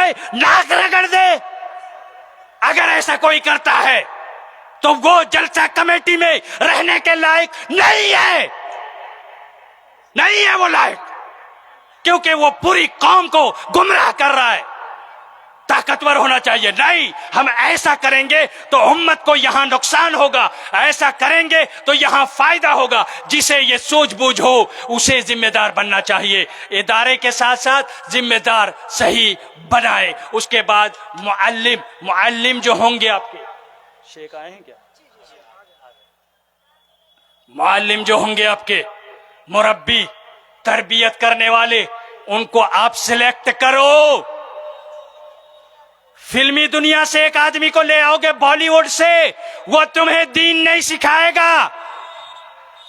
جائے ناک رگڑ دے. اگر ایسا کوئی کرتا ہے تو وہ جلسہ کمیٹی میں رہنے کے لائق نہیں ہے, نہیں ہے وہ لائق, کیونکہ وہ پوری قوم کو گمراہ کر رہا ہے. طاقتور ہونا چاہیے. نہیں, ہم ایسا کریں گے تو امت کو یہاں نقصان ہوگا, ایسا کریں گے تو یہاں فائدہ ہوگا. جسے یہ سوجھ بوجھ ہو اسے ذمہ دار بننا چاہیے. ادارے کے ساتھ ساتھ ذمہ دار صحیح بنائے. اس کے بعد معلم جو ہوں گے آپ کے, شیخ آئے ہیں کیا, معلم جو ہوں گے آپ کے, مربی, تربیت کرنے والے, ان کو آپ سلیکٹ کرو. فلمی دنیا سے ایک آدمی کو لے آؤ گے بالی ووڈ سے, وہ تمہیں دین نہیں سکھائے گا.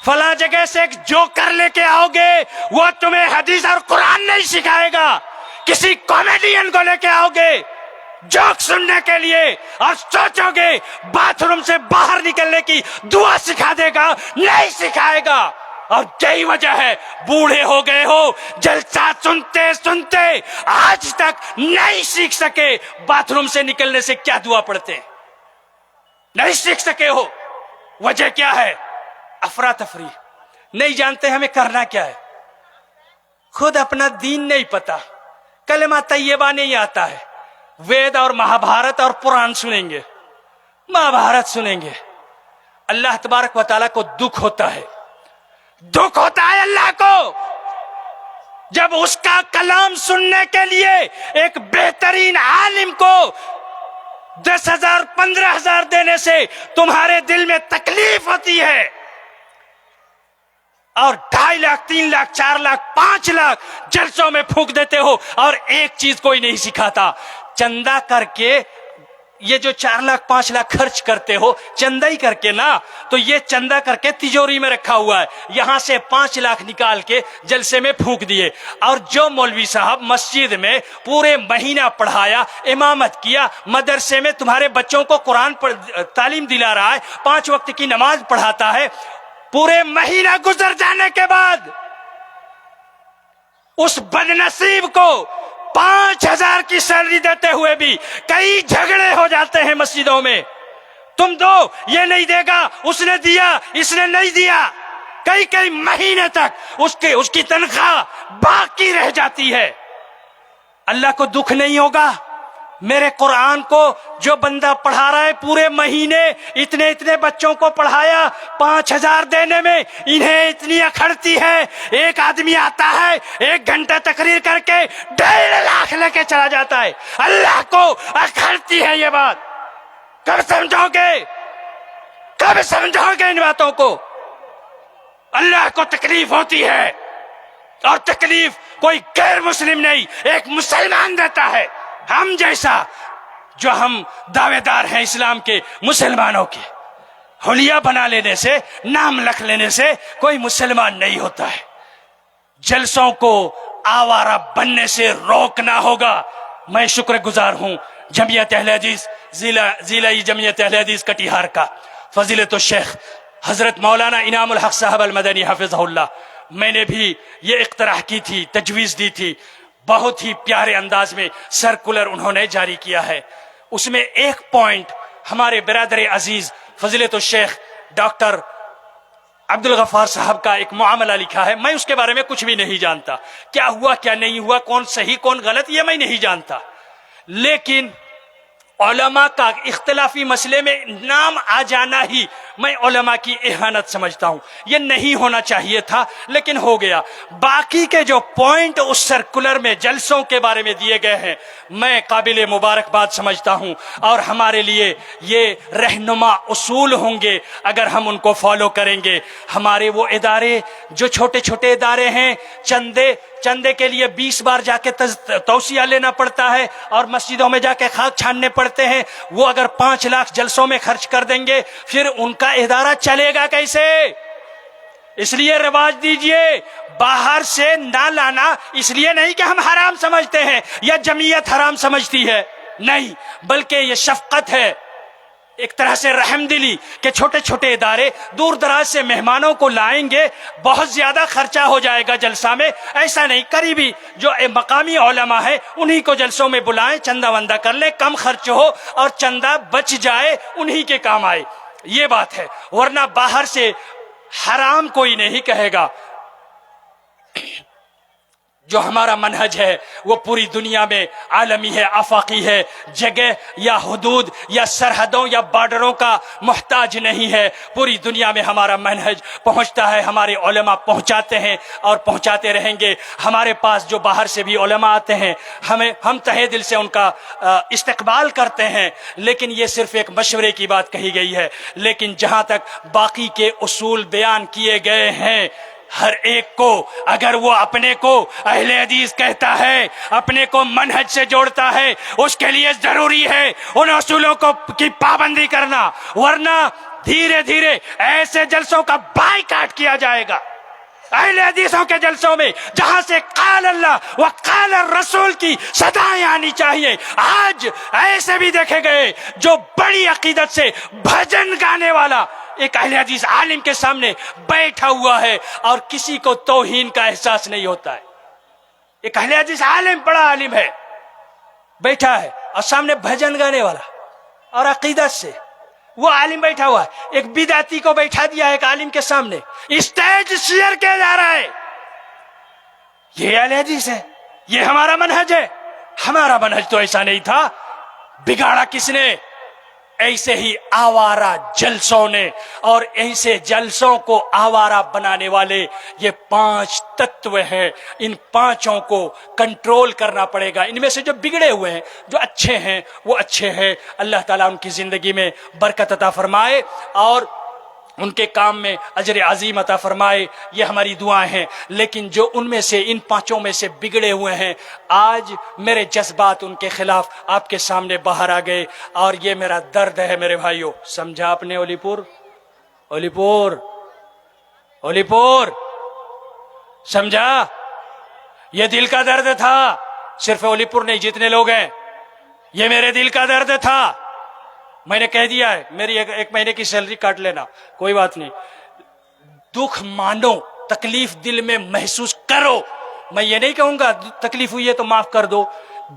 فلاں جگہ سے ایک جوکر لے کے آؤ گے, وہ تمہیں حدیث اور قرآن نہیں سکھائے گا. کسی کامیڈین کو لے کے آؤ گے جوک سننے کے لیے اور سوچو گے باتھ روم سے باہر نکلنے کی دعا سکھا دے گا, نہیں سکھائے گا. اور یہی وجہ ہے بوڑھے ہو گئے ہو, جلسہ سنتے سنتے آج تک نہیں سیکھ سکے باتھ روم سے نکلنے سے کیا دعا پڑھتے ہیں, نہیں سیکھ سکے ہو. وجہ کیا ہے؟ افراتفری, نہیں جانتے ہمیں کرنا کیا ہے. خود اپنا دین نہیں پتا, کلمہ طیبہ نہیں آتا ہے. وید اور مہابھارت اور پران سنیں گے, مہابھارت سنیں گے. اللہ تبارک و تعالیٰ کو دکھ ہوتا ہے, دکھ ہوتا ہے اللہ کو جب اس کا کلام سننے کے لیے ایک بہترین عالم کو 10,000 15,000 دینے سے تمہارے دل میں تکلیف ہوتی ہے, اور 2.5 لاکھ 3 لاکھ 4 لاکھ 5 لاکھ جلسوں میں پھونک دیتے ہو اور ایک چیز کوئی نہیں سکھاتا. چندہ کر کے یہ جو 4 لاکھ 5 لاکھ خرچ کرتے ہو چندہ ہی کر کے نا, تو یہ چندہ کر کے تجوری میں رکھا ہوا ہے. یہاں سے 5 لاکھ نکال کے جلسے میں پھونک دیے. اور جو مولوی صاحب مسجد میں پورے مہینہ پڑھایا, امامت کیا, مدرسے میں تمہارے بچوں کو قرآن تعلیم دلا رہا ہے, 5 وقت کی نماز پڑھاتا ہے, پورے مہینہ گزر جانے کے بعد اس بد نصیب کو 5,000 کی سیلری دیتے ہوئے بھی کئی جھگڑے ہو جاتے ہیں مسجدوں میں. تم دو, یہ نہیں دے گا, اس نے دیا, اس نے نہیں دیا, کئی مہینے تک اس کی تنخواہ باقی رہ جاتی ہے. اللہ کو دکھ نہیں ہوگا؟ میرے قرآن کو جو بندہ پڑھا رہا ہے پورے مہینے اتنے بچوں کو پڑھایا, 5,000 دینے میں انہیں اتنی اکھڑتی ہے. ایک آدمی آتا ہے 1 گھنٹہ تقریر کر کے 1.5 لاکھ لے کے چلا جاتا ہے. اللہ کو اکھڑتی ہے یہ بات. کب سمجھو گے, کب سمجھو گے ان باتوں کو؟ اللہ کو تکلیف ہوتی ہے, اور تکلیف کوئی غیر مسلم نہیں, ایک مسلمان دیتا ہے. ہم جیسا جو ہم دعوے دار ہیں اسلام کے, مسلمانوں کے حلیہ بنا لینے سے, نام لکھ لینے سے کوئی مسلمان نہیں ہوتا ہے. جلسوں کو آوارہ بننے سے روکنا ہوگا. میں شکر گزار ہوں جمعیت اہل حدیث ضلع جمعیت اہل حدیث کٹیہار کا فضیلت الشیخ حضرت مولانا انعام الحق صاحب المدنی حفظہ اللہ. میں نے بھی یہ اقتراح کی تھی, تجویز دی تھی, بہت ہی پیارے انداز میں سرکولر انہوں نے جاری کیا ہے. اس میں ایک پوائنٹ ہمارے برادر عزیز فضیلت الشیخ ڈاکٹر عبدالغفار صاحب کا ایک معاملہ لکھا ہے. میں اس کے بارے میں کچھ بھی نہیں جانتا, کیا ہوا کیا نہیں ہوا, کون صحیح کون غلط, یہ میں نہیں جانتا. لیکن علماء کا اختلافی مسئلے میں نام آ جانا ہی میں علماء کی اہانت سمجھتا ہوں. یہ نہیں ہونا چاہیے تھا لیکن ہو گیا. باقی کے جو پوائنٹ اس سرکولر میں جلسوں کے بارے میں دیے گئے ہیں میں قابل مبارکباد سمجھتا ہوں, اور ہمارے لیے یہ رہنما اصول ہوں گے اگر ہم ان کو فالو کریں گے. ہمارے وہ ادارے جو چھوٹے چھوٹے ادارے ہیں, چندے کے لیے 20 بار جا کے توصیہ لینا پڑتا ہے اور مسجدوں میں جا کے خاک چھاننے پڑتے ہیں, وہ اگر 5 لاکھ جلسوں میں خرچ کر دیں گے پھر ان کا ادارہ چلے گا کیسے؟ اس لیے رواج دیجئے, باہر سے نہ لانا. اس لیے نہیں کہ ہم حرام سمجھتے ہیں یا جمعیت حرام سمجھتی ہے, نہیں, بلکہ یہ شفقت ہے. ایک طرح سے رحم دلی کہ چھوٹے چھوٹے ادارے دور دراز سے مہمانوں کو لائیں گے، بہت زیادہ خرچہ ہو جائے گا جلسہ میں، ایسا نہیں، قریبی جو مقامی علماء ہے انہی کو جلسوں میں بلائیں، چندہ وندہ کر لیں، کم خرچ ہو اور چندہ بچ جائے، انہی کے کام آئے، یہ بات ہے۔ ورنہ باہر سے حرام کوئی نہیں کہے گا۔ جو ہمارا منہج ہے وہ پوری دنیا میں عالمی ہے، آفاقی ہے، جگہ یا حدود یا سرحدوں یا بارڈروں کا محتاج نہیں ہے۔ پوری دنیا میں ہمارا منہج پہنچتا ہے، ہمارے علماء پہنچاتے ہیں اور پہنچاتے رہیں گے۔ ہمارے پاس جو باہر سے بھی علماء آتے ہیں ہم تہہ دل سے ان کا استقبال کرتے ہیں، لیکن یہ صرف ایک مشورے کی بات کہی گئی ہے۔ لیکن جہاں تک باقی کے اصول بیان کیے گئے ہیں، ہر ایک کو اگر وہ اپنے کو اہل حدیث کہتا ہے، اپنے کو منہج سے جوڑتا ہے، اس کے لیے ضروری ہے ان اصولوں کی پابندی کرنا، ورنہ دھیرے دھیرے ایسے جلسوں کا بائیکاٹ کیا جائے گا۔ اہل حدیثوں کے جلسوں میں جہاں سے قال اللہ و قال الرسول کی صدائیں آنی چاہیے، آج ایسے بھی دیکھے گئے جو بڑی عقیدت سے بھجن گانے والا ایک اہل حدیث عالم کے سامنے بیٹھا ہوا ہے اور کسی کو توہین کا احساس نہیں ہوتا ہے۔ ایک اہل حدیث عالم، بڑا عالم ہے، بیٹھا ہے اور سامنے بھجن گانے والا اور عقیدت سے وہ عالم بیٹھا ہوا ہے، ایک بدعتی کو بیٹھا دیا ہے ایک عالم کے سامنے، اسٹیج شیئر کیا جا رہا ہے۔ یہ اہل حدیث ہے، یہ ہمارا منہج ہے۔ ہمارا منہج تو ایسا نہیں تھا، بگاڑا کس نے؟ ایسے ہی آوارہ جلسوں نے، اور ایسے جلسوں کو آوارہ بنانے والے یہ 5 تتو ہیں۔ ان 5 کو کنٹرول کرنا پڑے گا۔ ان میں سے جو بگڑے ہوئے ہیں، جو اچھے ہیں وہ اچھے ہیں، اللہ تعالیٰ ان کی زندگی میں برکت عطا فرمائے اور ان کے کام میں اجر عظیم عطا فرمائے، یہ ہماری دعائیں ہیں۔ لیکن جو ان میں سے ان 5 میں سے بگڑے ہوئے ہیں، آج میرے جذبات ان کے خلاف آپ کے سامنے باہر آ گئے، اور یہ میرا درد ہے میرے بھائیوں۔ سمجھا آپ نے؟ اولی پور سمجھا؟ یہ دل کا درد تھا، صرف اولی پور نہیں، جتنے لوگ ہیں، یہ میرے دل کا درد تھا۔ میں نے کہہ دیا ہے میری ایک مہینے کی سیلری کاٹ لینا، کوئی بات نہیں، دکھ مانو، تکلیف دل میں محسوس کرو۔ میں یہ نہیں کہوں گا تکلیف ہوئی ہے تو معاف کر دو،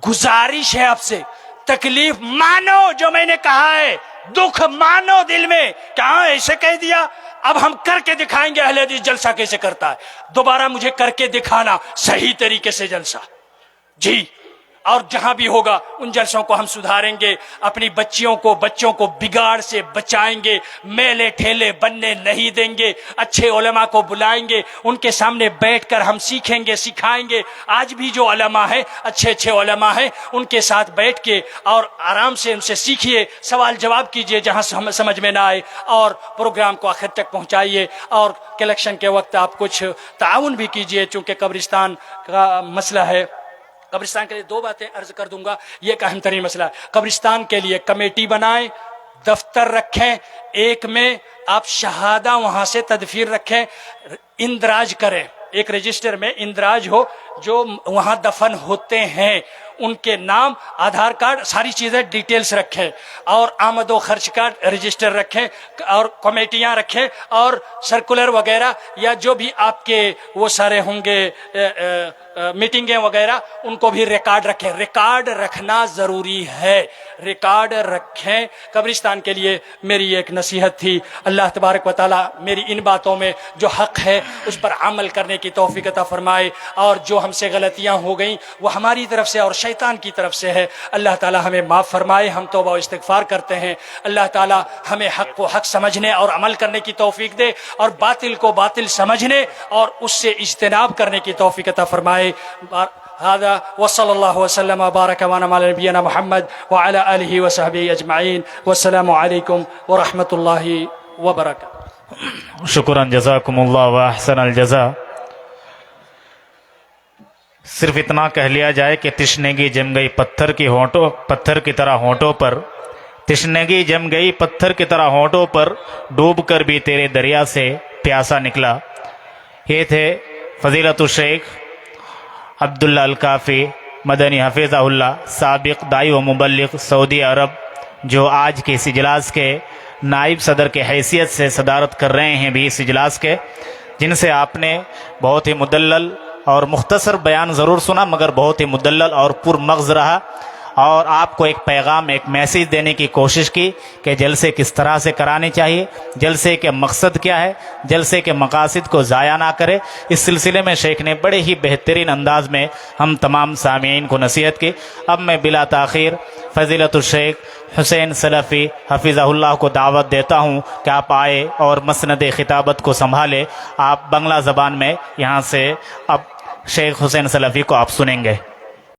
گزارش ہے آپ سے، تکلیف مانو جو میں نے کہا ہے، دکھ مانو دل میں کہ ہاں ایسے کہہ دیا، اب ہم کر کے دکھائیں گے اہل حدیث جلسہ کیسے کرتا ہے، دوبارہ مجھے کر کے دکھانا صحیح طریقے سے جلسہ، جی۔ اور جہاں بھی ہوگا ان جلسوں کو ہم سدھاریں گے، اپنی بچوں کو بگاڑ سے بچائیں گے، میلے ٹھیلے بننے نہیں دیں گے، اچھے علماء کو بلائیں گے، ان کے سامنے بیٹھ کر ہم سیکھیں گے، سکھائیں گے۔ آج بھی جو علماء ہیں، اچھے علماء ہیں، ان کے ساتھ بیٹھ کے اور آرام سے ان سے سیکھیے، سوال جواب کیجئے جہاں سمجھ میں نہ آئے، اور پروگرام کو آخر تک پہنچائیے، اور کلیکشن کے وقت آپ کچھ تعاون بھی کیجئے، چونکہ قبرستان کا مسئلہ ہے۔ قبرستان کے لیے 2 باتیں عرض کر دوں گا، یہ ایک اہم ترین مسئلہ ہے۔ قبرستان کے لیے کمیٹی بنائیں، دفتر رکھیں، ایک میں آپ شہادہ وہاں سے تدفین رکھیں، اندراج کریں، ایک رجسٹر میں اندراج ہو، جو وہاں دفن ہوتے ہیں ان کے نام، آدھار کارڈ، ساری چیزیں ڈیٹیلز رکھیں، اور آمد و خرچ کا رجسٹر رکھیں، اور کمیٹیاں رکھیں، اور سرکولر وغیرہ یا جو بھی آپ کے وہ سارے ہوں گے میٹنگیں وغیرہ، ان کو بھی ریکارڈ رکھیں۔ ریکارڈ رکھنا ضروری ہے، ریکارڈ رکھیں۔ قبرستان کے لیے میری ایک نصیحت تھی۔ اللہ تبارک و تعالیٰ میری ان باتوں میں جو حق ہے اس پر عمل کرنے کی توفیق عطا فرمائے، اور جو ہم سے غلطیاں ہو گئیں وہ ہماری طرف سے اور شیطان کی طرف سے ہے، اللہ تعالیٰ ہمیں معاف فرمائے۔ ہم توبہ و استغفار کرتے ہیں، اللہ تعالیٰ ہمیں حق کو حق سمجھنے اور عمل کرنے کی توفیق دے، اور باطل کو باطل سمجھنے اور اس سے اجتناب کرنے کی توفیق عطا فرمائے۔ هذا وصلى الله وسلم وبارك على نبينا محمد وعلى آله وصحبه أجمعين، والسلام عليكم ورحمة الله وبركاته۔ شکرا، جزاکم اللہ واحسن الجزا۔ صرف اتنا کہہ لیا جائے کہ تشنگی جم گئی پتھر کی طرح ہونٹوں پر، تشنگی جم گئی پتھر کی طرح ہونٹوں پر، ڈوب کر بھی تیرے دریا سے پیاسا نکلا۔ یہ تھے فضیلت الشیخ عبداللہ الکافی مدنی حفظہ اللہ، سابق دائی و مبلغ سعودی عرب، جو آج کے اس اجلاس کے نائب صدر کے حیثیت سے صدارت کر رہے ہیں بھی اس اجلاس کے، جن سے آپ نے بہت ہی مدلل اور مختصر بیان ضرور سنا، مگر بہت ہی مدلل اور پر مغز رہا، اور آپ کو ایک پیغام، ایک میسیج دینے کی کوشش کی کہ جلسے کس طرح سے کرانے چاہیے، جلسے کے مقصد کیا ہے، جلسے کے مقاصد کو ضائع نہ کرے۔ اس سلسلے میں شیخ نے بڑے ہی بہترین انداز میں ہم تمام سامعین کو نصیحت کی۔ اب میں بلا تاخیر فضیلت الشیخ حسین سلفی حفظہ اللہ کو دعوت دیتا ہوں کہ آپ آئے اور مسند خطابت کو سنبھالے۔ آپ بنگلہ زبان میں یہاں سے اب شیخ حسین سلفی کو آپ سنیں گے۔